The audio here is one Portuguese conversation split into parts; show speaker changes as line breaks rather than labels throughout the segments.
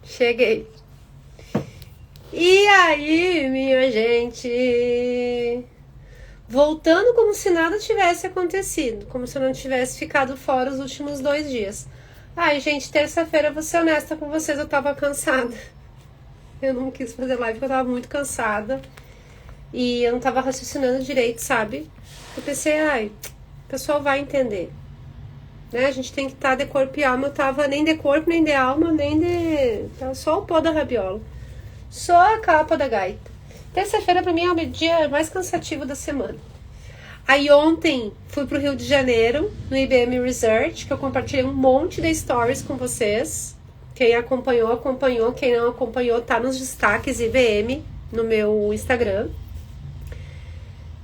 Cheguei. E aí, minha gente? Voltando como se nada tivesse acontecido, como se eu não tivesse ficado fora os últimos 2 dias. Ai, gente, terça-feira, vou ser honesta com vocês, eu tava cansada. Eu não quis fazer live porque eu tava muito cansada. E eu não tava raciocinando direito, sabe? Eu pensei, ai, o pessoal vai entender. Né? A gente tem que estar de corpo e alma. Eu tava nem de corpo, nem de alma, nem de... Tava só o pó da rabiola. Só a capa da gaita. Terça-feira pra mim é o dia mais cansativo da semana. Aí ontem fui pro Rio de Janeiro, no IBM Research, que eu compartilhei um monte de stories com vocês. Quem acompanhou, acompanhou. Quem não acompanhou, tá nos destaques IBM no meu Instagram.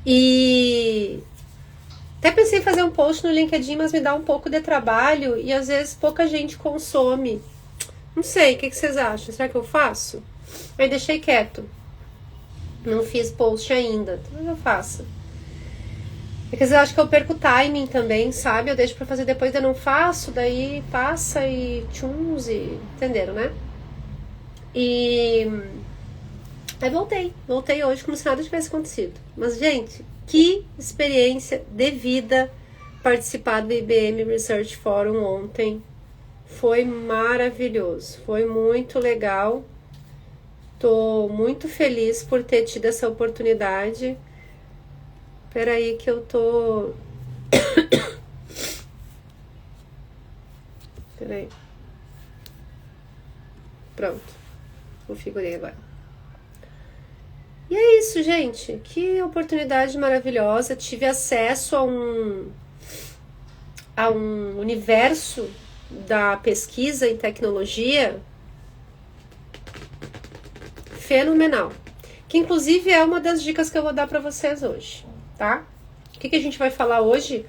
E até pensei em fazer um post no LinkedIn, mas me dá um pouco de trabalho e às vezes pouca gente consome. Não sei, o que vocês acham? Será que eu faço? Aí deixei quieto. Não fiz post ainda, talvez eu faça. É que às vezes eu acho que eu perco o timing também, sabe? Eu deixo pra fazer depois, eu não faço, daí passa e tchuns e... Entenderam, né? E... Aí voltei hoje como se nada tivesse acontecido. Mas, gente, que experiência de vida participar do IBM Research Forum ontem. Foi maravilhoso, foi muito legal. Tô muito feliz por ter tido essa oportunidade. Peraí que eu tô... Peraí. Pronto. Configurei agora. E é isso, gente. Que oportunidade maravilhosa. Tive acesso a um universo da pesquisa em tecnologia fenomenal. Que inclusive é uma das dicas que eu vou dar para vocês hoje, tá? O que a gente vai falar hoje?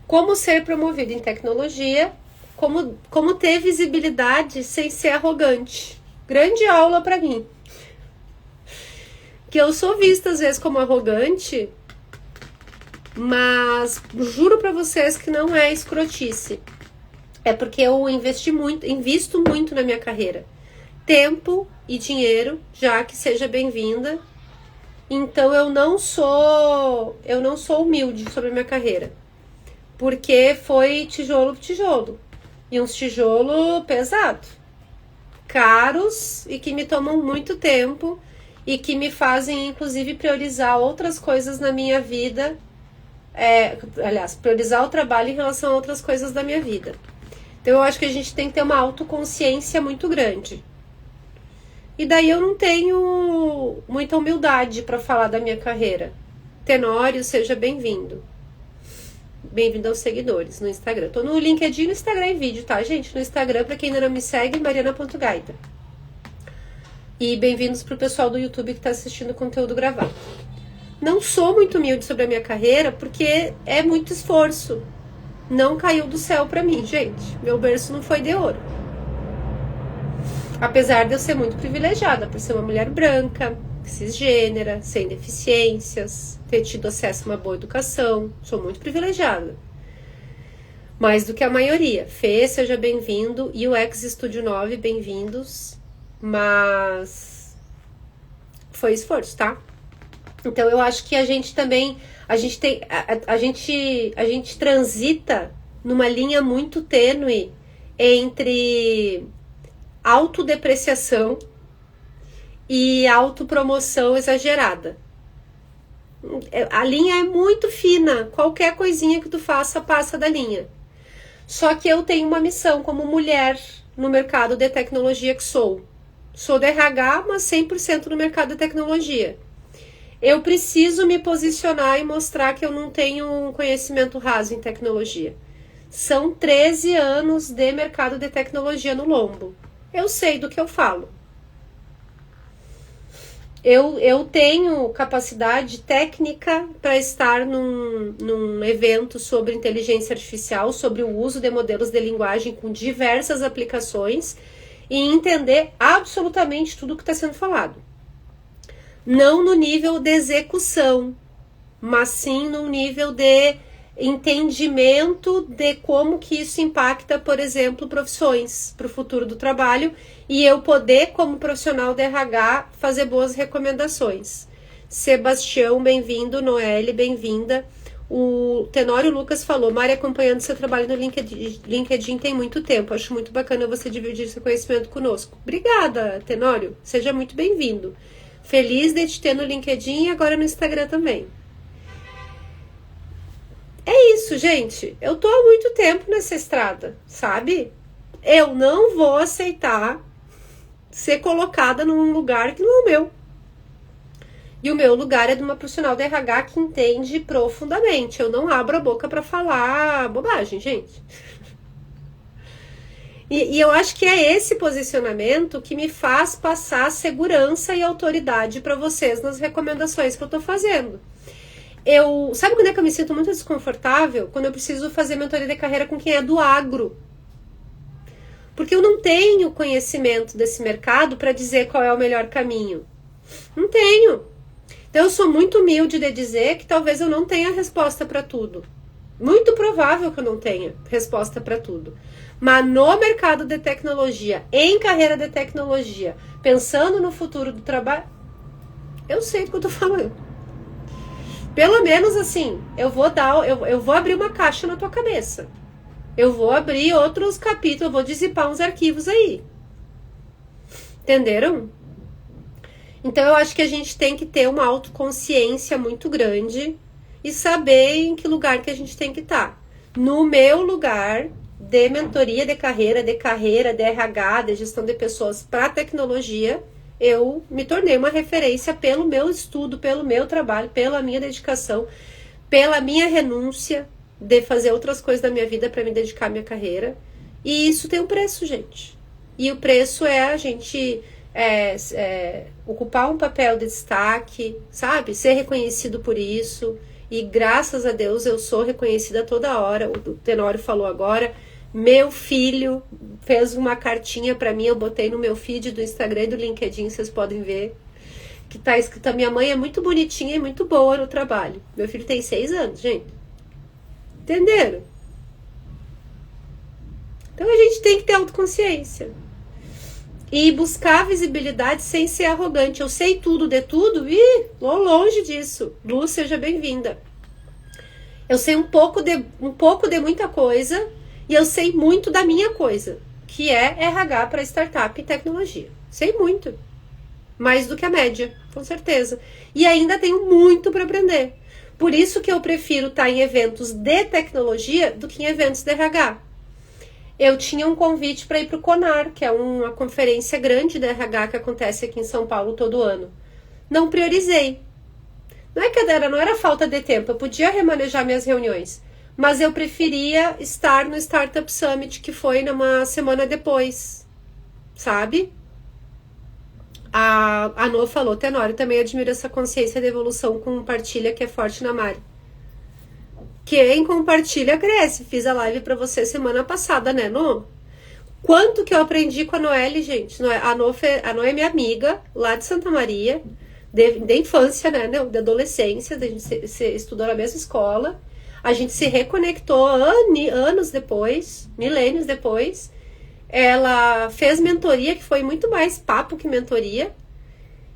Como ser promovido em tecnologia, como ter visibilidade sem ser arrogante. Grande aula para mim. Que eu sou vista às vezes como arrogante, mas juro pra vocês que não é escrotice. É porque eu invisto muito na minha carreira. Tempo e dinheiro, já que seja bem-vinda. Então eu não sou humilde sobre a minha carreira. Porque foi tijolo por tijolo. E uns tijolo pesado. Caros e que me tomam muito tempo. E que me fazem, inclusive, priorizar outras coisas na minha vida. Priorizar o trabalho em relação a outras coisas da minha vida. Então, eu acho que a gente tem que ter uma autoconsciência muito grande. E daí eu não tenho muita humildade para falar da minha carreira. Tenório, seja bem-vindo. Bem-vindo aos seguidores no Instagram. Tô no LinkedIn, no Instagram em vídeo, tá, gente? No Instagram, para quem ainda não me segue, mariana.gaita. E bem-vindos pro pessoal do YouTube que tá assistindo o conteúdo gravado. Não sou muito humilde sobre a minha carreira porque é muito esforço. Não caiu do céu pra mim, gente. Meu berço não foi de ouro. Apesar de eu ser muito privilegiada por ser uma mulher branca, cisgênera, sem deficiências, ter tido acesso a uma boa educação. Sou muito privilegiada. Mais do que a maioria. Fê, seja bem-vindo. E o X Studio 9, bem-vindos. Mas foi esforço, tá? Então eu acho que a gente também, a gente transita numa linha muito tênue entre autodepreciação e autopromoção exagerada. A linha é muito fina, qualquer coisinha que tu faça passa da linha. Só que eu tenho uma missão como mulher no mercado de tecnologia que sou. Sou da RH, mas 100% no mercado da tecnologia. Eu preciso me posicionar e mostrar que eu não tenho um conhecimento raso em tecnologia. São 13 anos de mercado de tecnologia no lombo. Eu sei do que eu falo. Eu tenho capacidade técnica para estar num evento sobre inteligência artificial, sobre o uso de modelos de linguagem com diversas aplicações e entender absolutamente tudo o que está sendo falado. Não no nível de execução, mas sim no nível de entendimento de como que isso impacta, por exemplo, profissões para o futuro do trabalho, e eu poder, como profissional de RH, fazer boas recomendações. Sebastião, bem-vindo. Noelle, bem-vinda. O Tenório Lucas falou: Mari, acompanhando seu trabalho no LinkedIn tem muito tempo. Acho muito bacana você dividir seu conhecimento conosco. Obrigada, Tenório. Seja muito bem-vindo. Feliz de te ter no LinkedIn e agora no Instagram também. É isso, gente. Eu tô há muito tempo nessa estrada, sabe? Eu não vou aceitar ser colocada num lugar que não é o meu. E o meu lugar é de uma profissional de RH que entende profundamente. Eu não abro a boca para falar bobagem, gente. E eu acho que é esse posicionamento que me faz passar segurança e autoridade para vocês nas recomendações que eu tô fazendo. Sabe quando é que eu me sinto muito desconfortável? Quando eu preciso fazer mentoria de carreira com quem é do agro. Porque eu não tenho conhecimento desse mercado para dizer qual é o melhor caminho. Não tenho. Então eu sou muito humilde de dizer que talvez eu não tenha resposta para tudo. Muito provável que eu não tenha resposta para tudo. Mas no mercado de tecnologia, em carreira de tecnologia, pensando no futuro do trabalho, eu sei do que eu tô falando. Pelo menos assim, eu vou abrir uma caixa na tua cabeça. Eu vou abrir outros capítulos, eu vou dissipar uns arquivos aí. Entenderam? Então eu acho que a gente tem que ter uma autoconsciência muito grande e saber em que lugar que a gente tem que estar. No meu lugar de mentoria de carreira, de RH, de gestão de pessoas para tecnologia, eu me tornei uma referência pelo meu estudo, pelo meu trabalho, pela minha dedicação, pela minha renúncia de fazer outras coisas da minha vida para me dedicar à minha carreira. E isso tem um preço, gente. E o preço é a gente ocupar um papel de destaque, sabe? Ser reconhecido por isso. E graças a Deus eu sou reconhecida toda hora. O Tenório falou agora. Meu filho fez uma cartinha pra mim, eu botei no meu feed do Instagram e do LinkedIn, vocês podem ver, que tá escrito: a minha mãe é muito bonitinha e muito boa no trabalho. Meu filho tem 6 anos, gente. Entenderam? Então a gente tem que ter autoconsciência. E buscar visibilidade sem ser arrogante. Eu sei tudo de tudo? Ih, longe disso. Lu, seja bem-vinda. Eu sei um pouco de muita coisa. E eu sei muito da minha coisa, que é RH para startup e tecnologia. Sei muito. Mais do que a média, com certeza. E ainda tenho muito para aprender. Por isso que eu prefiro estar em eventos de tecnologia do que em eventos de RH. Eu tinha um convite para ir para o CONAR, que é uma conferência grande de RH que acontece aqui em São Paulo todo ano. Não priorizei. Não era falta de tempo, eu podia remanejar minhas reuniões. Mas eu preferia estar no Startup Summit, que foi numa semana depois, sabe? A Nô falou: Tenório, também admiro essa consciência de evolução, compartilha que é forte na Mari. Quem compartilha cresce. Fiz a live pra você semana passada, né, Nô? Quanto que eu aprendi com a Noelle, gente. A Nô é minha amiga, lá de Santa Maria, de infância, né, de adolescência, a gente se estudou na mesma escola. A gente se reconectou anos depois, milênios depois. Ela fez mentoria, que foi muito mais papo que mentoria.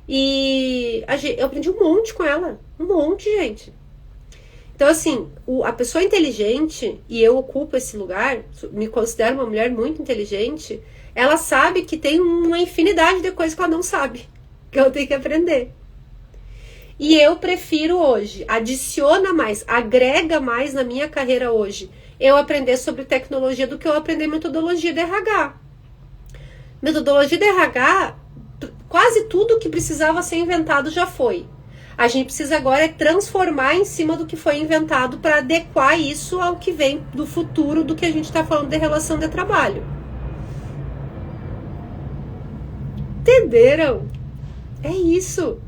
E eu aprendi um monte com ela. Um monte, gente. Então, assim, a pessoa inteligente, e eu ocupo esse lugar, me considero uma mulher muito inteligente, ela sabe que tem uma infinidade de coisas que ela não sabe, que eu tenho que aprender. E eu prefiro hoje, adiciona mais, agrega mais na minha carreira hoje, eu aprender sobre tecnologia do que eu aprender metodologia de RH. Metodologia de RH, quase tudo que precisava ser inventado já foi. A gente precisa agora transformar em cima do que foi inventado para adequar isso ao que vem do futuro do que a gente está falando de relação de trabalho. Entenderam? É isso.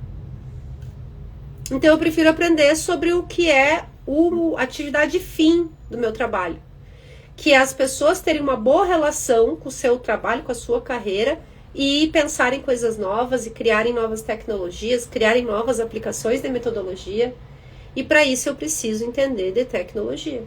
Então eu prefiro aprender sobre o que é a atividade fim do meu trabalho. Que é as pessoas terem uma boa relação com o seu trabalho, com a sua carreira, e pensarem coisas novas e criarem novas tecnologias, criarem novas aplicações de metodologia. E para isso eu preciso entender de tecnologia.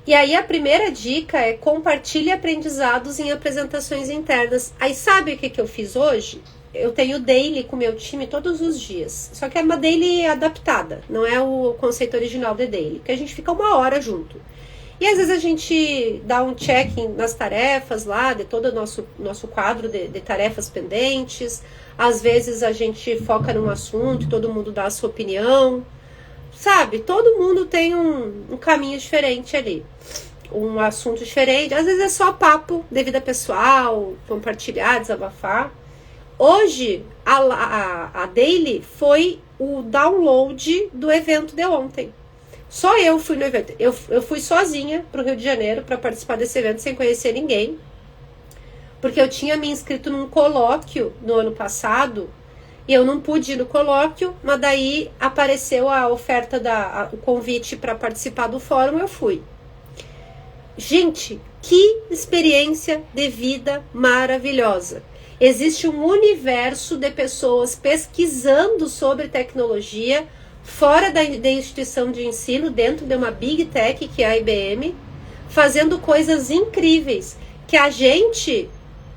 E aí a primeira dica é compartilhe aprendizados em apresentações internas. Aí sabe o que eu fiz hoje? Eu tenho daily com o meu time todos os dias. Só que é uma daily adaptada, não é o conceito original de daily, que a gente fica 1 hora junto. E às vezes a gente dá um check nas tarefas lá, de todo o nosso quadro de tarefas pendentes. Às vezes a gente foca num assunto e todo mundo dá a sua opinião. Sabe, todo mundo tem um caminho diferente ali, um assunto diferente. Às vezes é só papo de vida pessoal, compartilhar, desabafar. Hoje, a daily foi o download do evento de ontem. Só eu fui no evento. Eu fui sozinha para o Rio de Janeiro para participar desse evento sem conhecer ninguém, porque eu tinha me inscrito num colóquio no ano passado. E eu não pude ir no colóquio, mas daí apareceu a oferta, o convite para participar do fórum, eu fui. Gente, que experiência de vida maravilhosa. Existe um universo de pessoas pesquisando sobre tecnologia fora da instituição de ensino, dentro de uma Big Tech, que é a IBM, fazendo coisas incríveis, que a gente...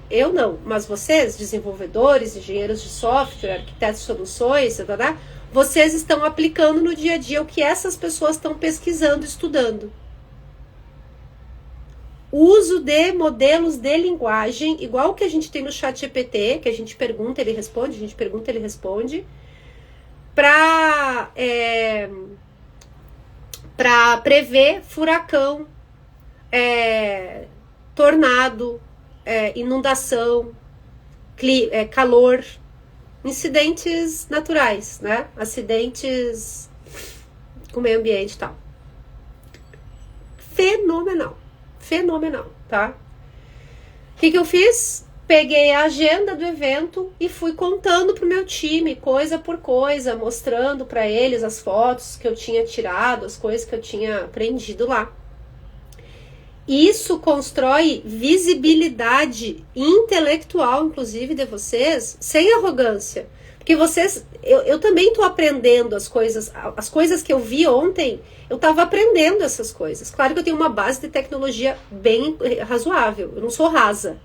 Eu não, mas vocês, desenvolvedores, engenheiros de software, arquitetos de soluções, vocês estão aplicando no dia a dia o que essas pessoas estão pesquisando, estudando. O uso de modelos de linguagem, igual que a gente tem no ChatGPT, que a gente pergunta, ele responde, a gente pergunta, ele responde, para prever furacão, tornado, inundação, calor, incidentes naturais, né? Acidentes com o meio ambiente e tal. Fenomenal, fenomenal, tá? O que eu fiz? Peguei a agenda do evento e fui contando pro meu time, coisa por coisa, mostrando para eles as fotos que eu tinha tirado, as coisas que eu tinha aprendido lá. Isso constrói visibilidade intelectual, inclusive, de vocês, sem arrogância. Porque vocês... Eu também estou aprendendo as coisas que eu vi ontem, eu estava aprendendo essas coisas. Claro que eu tenho uma base de tecnologia bem razoável. Eu não sou rasa.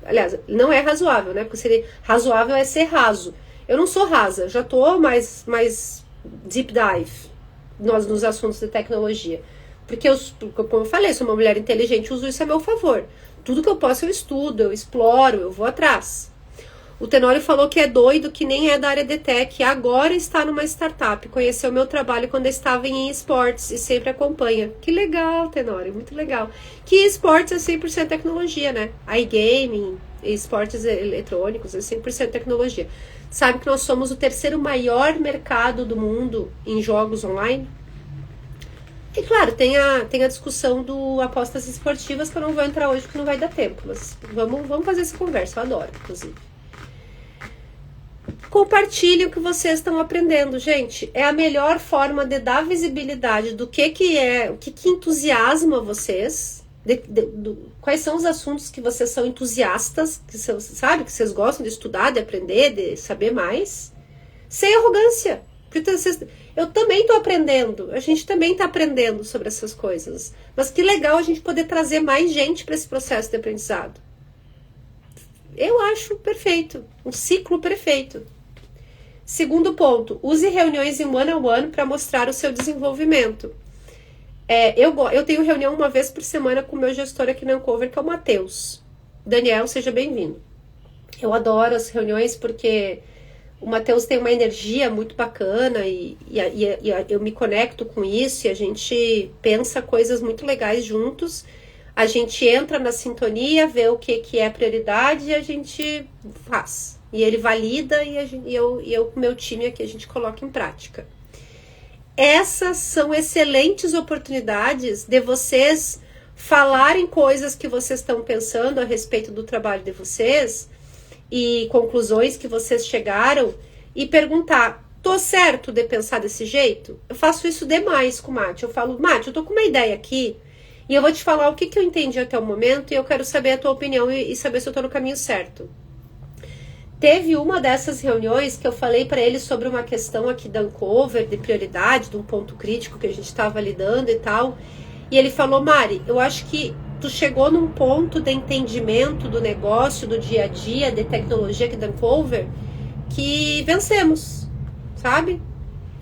Aliás, não é razoável, né? Porque seria razoável é ser raso. Eu não sou rasa, já estou mais deep dive nos assuntos de tecnologia. Porque como eu falei, sou uma mulher inteligente, uso isso a meu favor. Tudo que eu posso eu estudo, eu exploro, eu vou atrás. O Tenório falou que é doido, que nem é da área de tech, agora está numa startup. Conheceu meu trabalho quando eu estava em esportes e sempre acompanha. Que legal, Tenório, muito legal. Que esportes é 100% tecnologia, né? iGaming, esportes eletrônicos é 100% tecnologia. Sabe que nós somos o 3º maior mercado do mundo em jogos online? E claro, tem a discussão do apostas esportivas, que eu não vou entrar hoje porque não vai dar tempo, mas vamos fazer essa conversa, eu adoro, inclusive. Compartilhem o que vocês estão aprendendo, gente. É a melhor forma de dar visibilidade do que entusiasma vocês, quais são os assuntos que vocês são entusiastas, que vocês gostam de estudar, de aprender, de saber mais, sem arrogância. Porque eu também estou aprendendo, a gente também está aprendendo sobre essas coisas. Mas que legal a gente poder trazer mais gente para esse processo de aprendizado. Eu acho perfeito, um ciclo perfeito. Segundo ponto, use reuniões em one-on-one para mostrar o seu desenvolvimento. Eu tenho reunião 1 vez por semana com o meu gestor aqui na Ancover, que é o Matheus. Daniel, seja bem-vindo. Eu adoro as reuniões porque... O Matheus tem uma energia muito bacana e eu me conecto com isso e a gente pensa coisas muito legais juntos. A gente entra na sintonia, vê o que é prioridade e a gente faz. E ele valida e eu com o meu time aqui a gente coloca em prática. Essas são excelentes oportunidades de vocês falarem coisas que vocês estão pensando a respeito do trabalho de vocês e conclusões que vocês chegaram e perguntar, tô certo de pensar desse jeito? Eu faço isso demais com o Mate. Eu falo, Mate, eu tô com uma ideia aqui e eu vou te falar o que eu entendi até o momento e eu quero saber a tua opinião e saber se eu tô no caminho certo. Teve uma dessas reuniões que eu falei para ele sobre uma questão aqui da uncover, de prioridade, de um ponto crítico que a gente estava lidando e tal. E ele falou, Mari, eu acho que tu chegou num ponto de entendimento do negócio, do dia a dia, de tecnologia aqui da uncover, que vencemos, sabe?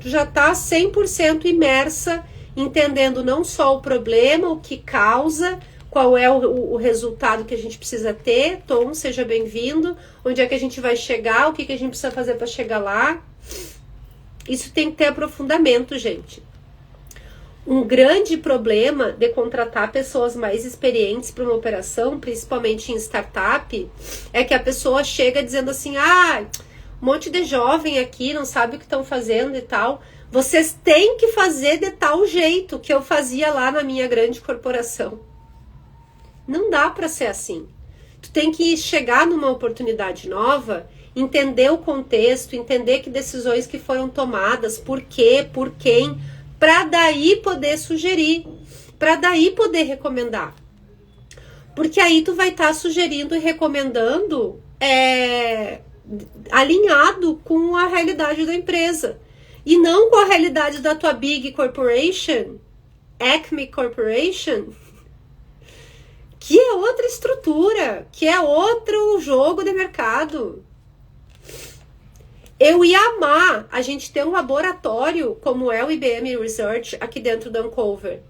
Tu já tá 100% imersa, entendendo não só o problema, o que causa, qual é o resultado que a gente precisa ter. Tom, seja bem-vindo. Onde é que a gente vai chegar, o que a gente precisa fazer para chegar lá. Isso tem que ter aprofundamento, gente. Um grande problema de contratar pessoas mais experientes para uma operação, principalmente em startup, é que a pessoa chega dizendo assim, um monte de jovem aqui, não sabe o que estão fazendo e tal. Vocês têm que fazer de tal jeito que eu fazia lá na minha grande corporação. Não dá para ser assim. Tu tem que chegar numa oportunidade nova, entender o contexto, entender que decisões que foram tomadas, por quê, por quem, para daí poder sugerir, para daí poder recomendar. Porque aí tu vai estar sugerindo e recomendando alinhado com a realidade da empresa. E não com a realidade da tua big corporation, Acme Corporation, que é outra estrutura, que é outro jogo de mercado. Eu ia amar a gente ter um laboratório como é o IBM Research aqui dentro da uncover.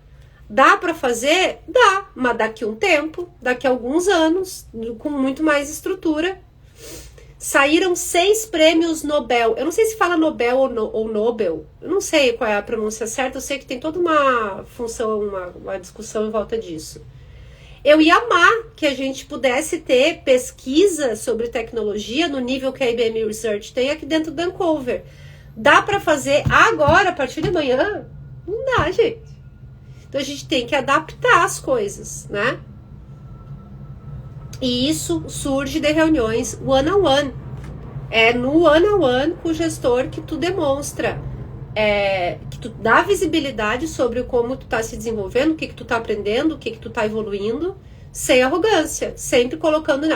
Dá para fazer? Dá, mas daqui um tempo, daqui a alguns anos, com muito mais estrutura. Saíram 6 prêmios Nobel. Eu não sei se fala Nobel ou Nobel. Eu não sei qual é a pronúncia certa. Eu sei que tem toda uma função, uma discussão em volta disso. Eu ia amar que a gente pudesse ter pesquisa sobre tecnologia no nível que a IBM Research tem aqui dentro da uncover. Dá para fazer agora, a partir de amanhã? Não dá, gente. Então a gente tem que adaptar as coisas, né? E isso surge de reuniões one-on-one. É no one-on-one com o gestor que tu demonstra, que tu dá visibilidade sobre como tu tá se desenvolvendo, o que tu tá aprendendo, o que tu tá evoluindo, sem arrogância, sempre colocando,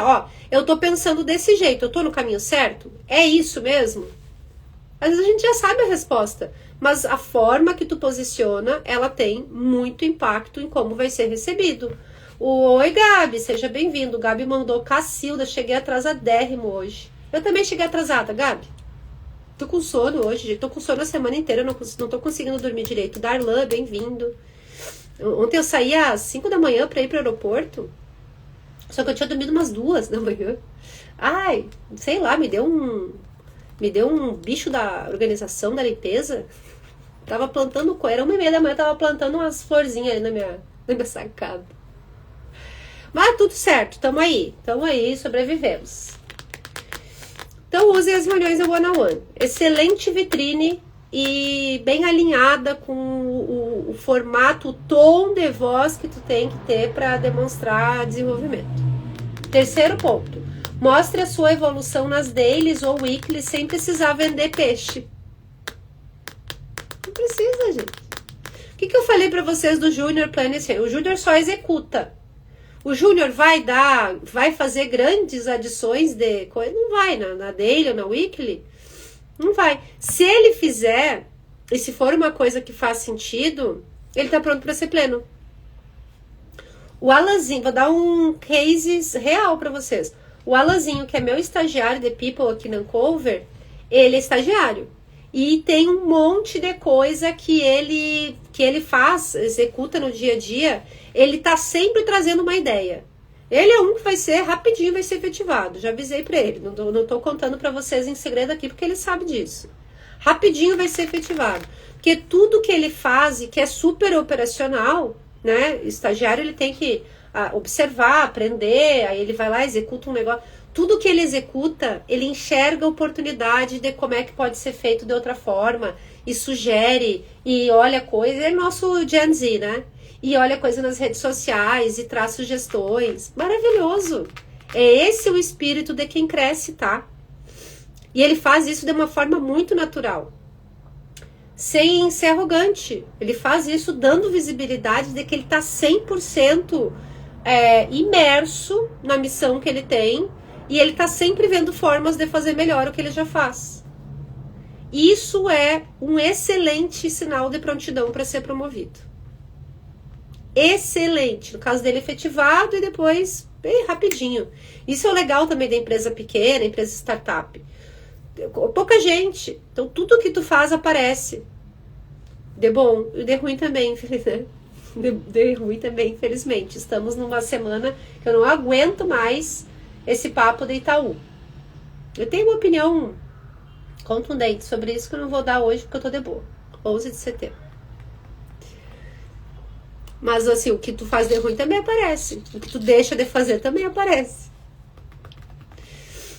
eu tô pensando desse jeito, eu tô no caminho certo? É isso mesmo? Às vezes a gente já sabe a resposta, mas a forma que tu posiciona, ela tem muito impacto em como vai ser recebido. Oi, Gabi, seja bem-vindo. Gabi mandou Cacilda, cheguei atrasadérrimo hoje. Eu também cheguei atrasada, Gabi. Tô com sono hoje, tô com sono a semana inteira, não tô conseguindo dormir direito. Darlan, bem-vindo. Ontem eu saí às 5 da manhã pra ir pro aeroporto, só que eu tinha dormido umas 2 da manhã. Ai, sei lá, me deu um bicho da organização da limpeza. Tava plantando era 1h30 da manhã, tava plantando umas florzinhas aí na minha sacada. Mas tudo certo, tamo aí, sobrevivemos. Então usem as reuniões do one-on-one. Excelente vitrine e bem alinhada com o formato, o tom de voz que tu tem que ter para demonstrar desenvolvimento. Terceiro ponto. Mostre a sua evolução nas dailies ou weeklies sem precisar vender peixe. Não precisa, gente. O que eu falei para vocês do Junior Planet? O Junior só executa. O Júnior vai fazer grandes adições de coisa? Não vai, na daily ou na weekly? Não vai. Se ele fizer, e se for uma coisa que faz sentido, ele tá pronto para ser pleno. O Alanzinho, vou dar um case real para vocês. O Alanzinho, que é meu estagiário de People aqui na uncover, ele é estagiário. E tem um monte de coisa que ele faz, executa no dia a dia. Ele tá sempre trazendo uma ideia. Ele é um que vai ser rapidinho, vai ser efetivado. Já avisei pra ele. Não tô contando pra vocês em segredo aqui, porque ele sabe disso. Rapidinho vai ser efetivado. Porque tudo que ele faz e que é super operacional, né? O estagiário, ele tem que observar, aprender, aí ele vai lá, executa um negócio. Tudo que ele executa, ele enxerga a oportunidade de como é que pode ser feito de outra forma, e sugere, e olha coisa. Ele é nosso Gen Z, né? E olha coisa nas redes sociais, e traz sugestões. Maravilhoso! É esse o espírito de quem cresce, tá? E ele faz isso de uma forma muito natural. Sem ser arrogante. Ele faz isso dando visibilidade de que ele tá 100% imerso na missão que ele tem, E ele tá sempre vendo formas de fazer melhor o que ele já faz. Isso é um excelente sinal de prontidão para ser promovido. Excelente. No caso dele, efetivado e depois bem rapidinho. Isso é o legal também da empresa pequena, empresa startup. Pouca gente. Então tudo que tu faz aparece. De bom e de ruim também, infelizmente. De ruim também, infelizmente. Estamos numa semana que eu não aguento mais esse papo de Itaú. Eu tenho uma opinião contundente sobre isso que eu não vou dar hoje porque eu tô de boa. 11 de setembro. Mas assim, o que tu faz de ruim também aparece. O que tu deixa de fazer também aparece.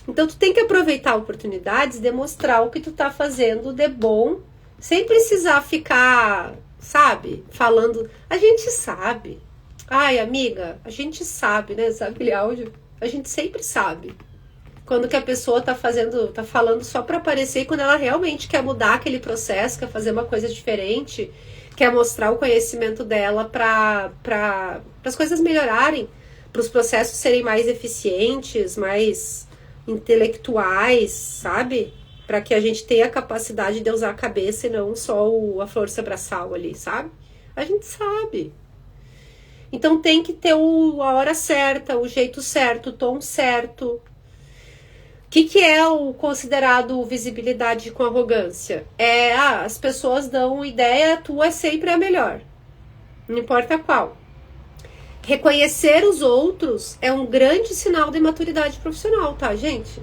Então tu tem que aproveitar oportunidades de mostrar o que tu tá fazendo de bom, sem precisar ficar, sabe, falando. A gente sabe. Ai, amiga, a gente sabe, né? Sabe aquele áudio? A gente sempre sabe. Quando que a pessoa tá falando só pra aparecer, e quando ela realmente quer mudar aquele processo, quer fazer uma coisa diferente, quer mostrar o conhecimento dela para as coisas melhorarem, para os processos serem mais eficientes, mais intelectuais, sabe? Para que a gente tenha a capacidade de usar a cabeça e não só a força braçal ali, sabe? A gente sabe. Então tem que ter a hora certa, o jeito certo, o tom certo. O que é o considerado visibilidade com arrogância? As pessoas dão ideia, a tua é sempre a melhor. Não importa qual. Reconhecer os outros é um grande sinal de maturidade profissional, tá, gente?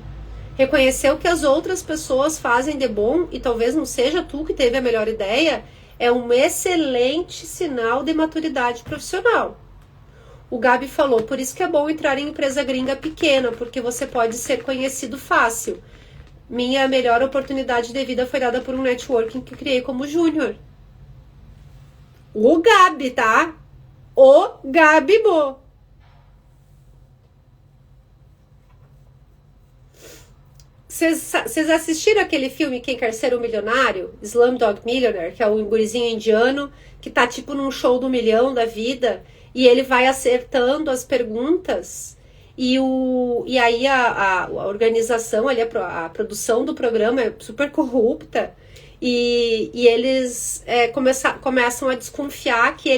Reconhecer o que as outras pessoas fazem de bom, e talvez não seja tu que teve a melhor ideia, é um excelente sinal de maturidade profissional. O Gabi falou, por isso que é bom entrar em empresa gringa pequena, porque você pode ser conhecido fácil. Minha melhor oportunidade de vida foi dada por um networking que criei como júnior. O Gabi, tá? O Gabi Bo. Vocês assistiram aquele filme Quem Quer Ser um Milionário? Slumdog Millionaire, que é um gurizinho indiano que tá tipo num show do milhão da vida e ele vai acertando as perguntas e aí a organização ali, a produção do programa é super corrupta e eles começam a desconfiar que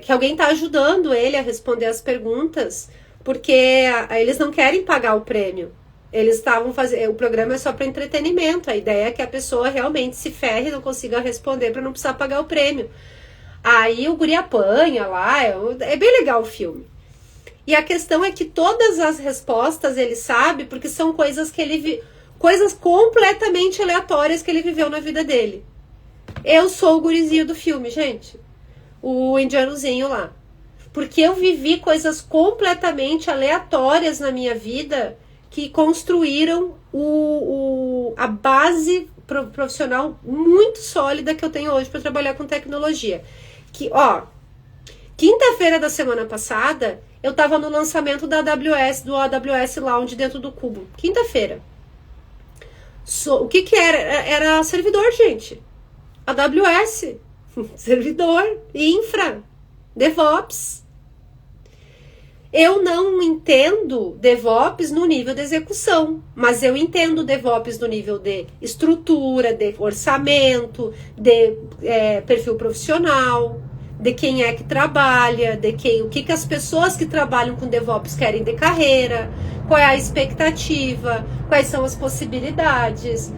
alguém tá ajudando ele a responder as perguntas, porque eles não querem pagar o prêmio. Eles estavam fazendo. O programa é só para entretenimento. A ideia é que a pessoa realmente se ferre e não consiga responder para não precisar pagar o prêmio. Aí o guri apanha lá. É bem legal o filme. E a questão é que todas as respostas ele sabe, porque são coisas que coisas completamente aleatórias que ele viveu na vida dele. Eu sou o gurizinho do filme, gente. O indianozinho lá. Porque eu vivi coisas completamente aleatórias na minha vida que construíram a base profissional muito sólida que eu tenho hoje para trabalhar com tecnologia. Quinta-feira da semana passada, eu estava no lançamento da AWS, do AWS Lounge dentro do Cubo. Quinta-feira. O que era? Era servidor, gente. AWS. Servidor. Infra. DevOps. Eu não entendo DevOps no nível de execução, mas eu entendo DevOps no nível de estrutura, de orçamento, de perfil profissional, de quem é que trabalha, o que as pessoas que trabalham com DevOps querem de carreira, qual é a expectativa, quais são as possibilidades.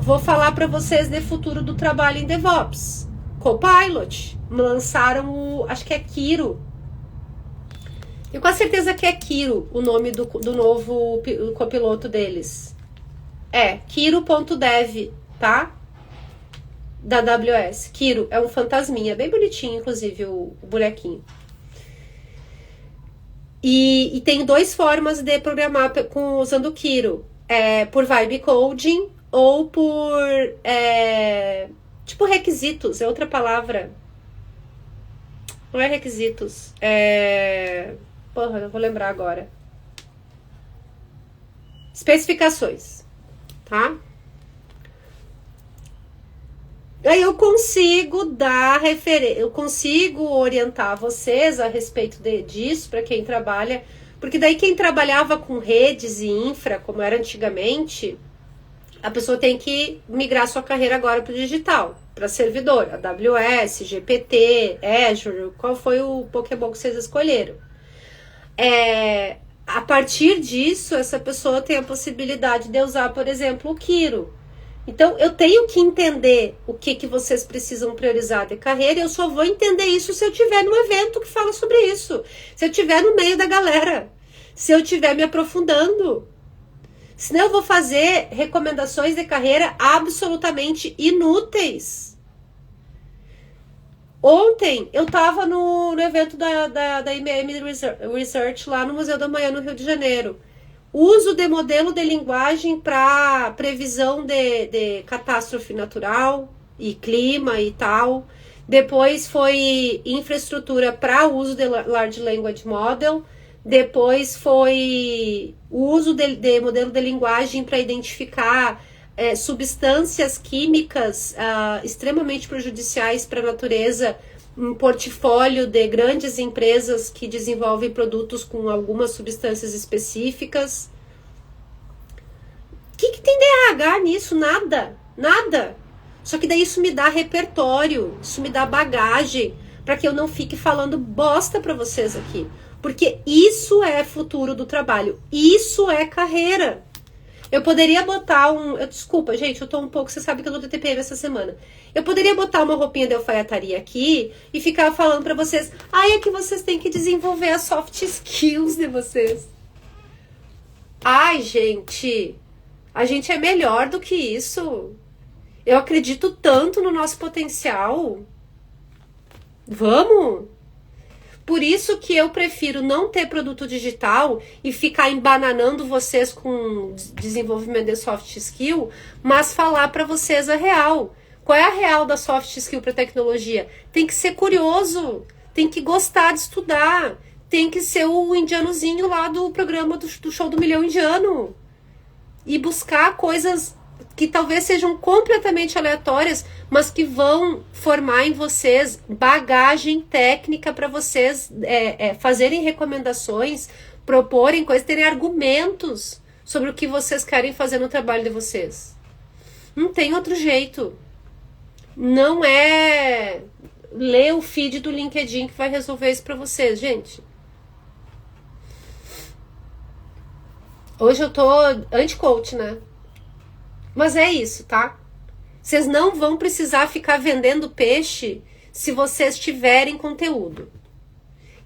Vou falar para vocês do futuro do trabalho em DevOps. Copilot, lançaram acho que é Kiro. Eu com a certeza que é Kiro o nome do novo copiloto deles. Kiro.dev, tá? Da AWS. Kiro é um fantasminha, bem bonitinho, inclusive, o bonequinho. E tem 2 formas de programar usando o Kiro. Por vibe coding ou por tipo requisitos, é outra palavra. Não é requisitos, Porra, não vou lembrar agora. Especificações, tá? Aí eu consigo dar referência, eu consigo orientar vocês a respeito disso para quem trabalha, porque daí quem trabalhava com redes e infra, como era antigamente, a pessoa tem que migrar sua carreira agora para o digital, para servidor, AWS, GPT, Azure, qual foi o Pokémon que vocês escolheram. A partir disso, essa pessoa tem a possibilidade de usar, por exemplo, o Kiro. Então, eu tenho que entender o que vocês precisam priorizar de carreira, e eu só vou entender isso se eu estiver num evento que fala sobre isso. Se eu estiver no meio da galera. Se eu estiver me aprofundando. Senão eu vou fazer recomendações de carreira absolutamente inúteis. Ontem, eu estava no evento da IBM Research lá no Museu da Manhã, no Rio de Janeiro. Uso de modelo de linguagem para previsão de catástrofe natural e clima e tal. Depois foi infraestrutura para uso de Large Language Model. Depois foi o uso de modelo de linguagem para identificar substâncias químicas extremamente prejudiciais para a natureza, um portfólio de grandes empresas que desenvolvem produtos com algumas substâncias específicas. O que tem de RH nisso? Nada, nada. Só que daí isso me dá repertório, isso me dá bagagem, para que eu não fique falando bosta para vocês aqui. Porque isso é futuro do trabalho, isso é carreira. Eu poderia botar desculpa, gente, eu tô um pouco... Você sabe que eu tô de TPM essa semana. Eu poderia botar uma roupinha de alfaiataria aqui e ficar falando pra vocês... é que vocês têm que desenvolver as soft skills de vocês. Gente... A gente é melhor do que isso. Eu acredito tanto no nosso potencial. Vamos... Por isso que eu prefiro não ter produto digital e ficar embananando vocês com desenvolvimento de soft skill, mas falar para vocês a real. Qual é a real da soft skill para tecnologia? Tem que ser curioso, tem que gostar de estudar, tem que ser o indianozinho lá do programa do Show do Milhão Indiano. E buscar coisas que talvez sejam completamente aleatórias, mas que vão formar em vocês bagagem técnica para vocês fazerem recomendações, proporem coisas, terem argumentos sobre o que vocês querem fazer no trabalho de vocês. Não tem outro jeito. Não é ler o feed do LinkedIn que vai resolver isso para vocês, gente. Hoje eu tô anti-coach, né? Mas é isso, tá? Vocês não vão precisar ficar vendendo peixe se vocês tiverem conteúdo.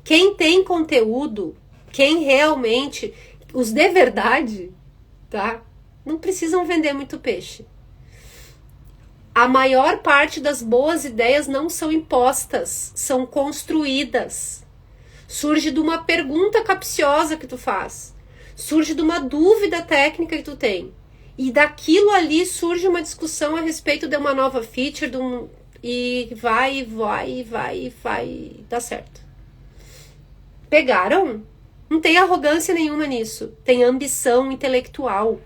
Quem tem conteúdo, quem realmente... Os de verdade, tá? Não precisam vender muito peixe. A maior parte das boas ideias não são impostas, são construídas. Surge de uma pergunta capciosa que tu faz. Surge de uma dúvida técnica que tu tem. E daquilo ali surge uma discussão a respeito de uma nova feature, e vai, dá certo. Pegaram? Não tem arrogância nenhuma nisso. Tem ambição intelectual.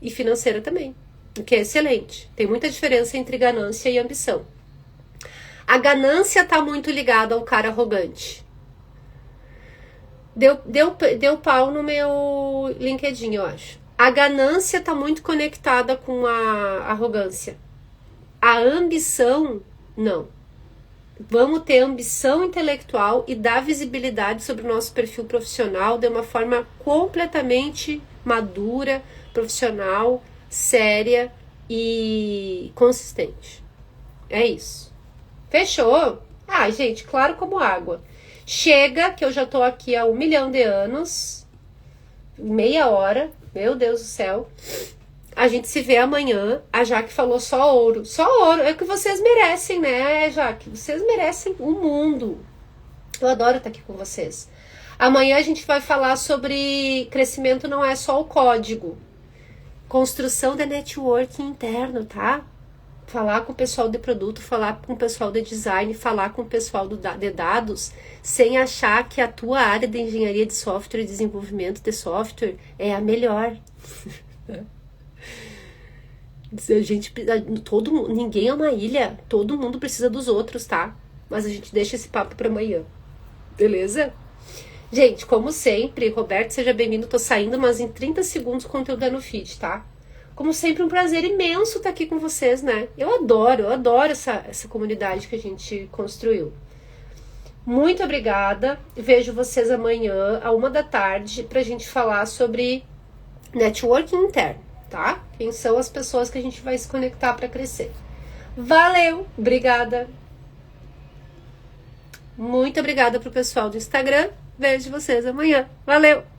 E financeira também. O que é excelente. Tem muita diferença entre ganância e ambição. A ganância está muito ligada ao cara arrogante. Deu pau no meu LinkedIn, eu acho. A ganância está muito conectada com a arrogância. A ambição, não. Vamos ter ambição intelectual e dar visibilidade sobre o nosso perfil profissional de uma forma completamente madura, profissional, séria e consistente. É isso. Fechou? Gente, claro como água. Chega, que eu já tô aqui há 1 milhão de anos, meia hora. Meu Deus do céu. A gente se vê amanhã. A Jaque falou só ouro. Só ouro. É o que vocês merecem, né, Jaque? Vocês merecem o mundo. Eu adoro estar aqui com vocês. Amanhã a gente vai falar sobre crescimento não é só o código. Construção de networking interno, tá? Falar com o pessoal de produto, falar com o pessoal de design, falar com o pessoal de dados, sem achar que a tua área de engenharia de software e desenvolvimento de software é a melhor.
A gente, ninguém é uma ilha, todo mundo precisa dos outros, tá? Mas a gente deixa esse papo pra amanhã, beleza? Gente, como sempre, Roberto, seja bem-vindo. Tô saindo, mas em 30 segundos o conteúdo é no feed, tá? Como sempre, um prazer imenso estar aqui com vocês, né? Eu adoro essa comunidade que a gente construiu. Muito obrigada. Vejo vocês amanhã, à 1h da tarde, pra gente falar sobre networking interno, tá? Quem são as pessoas que a gente vai se conectar para crescer. Valeu, obrigada. Muito obrigada pro pessoal do Instagram. Vejo vocês amanhã. Valeu!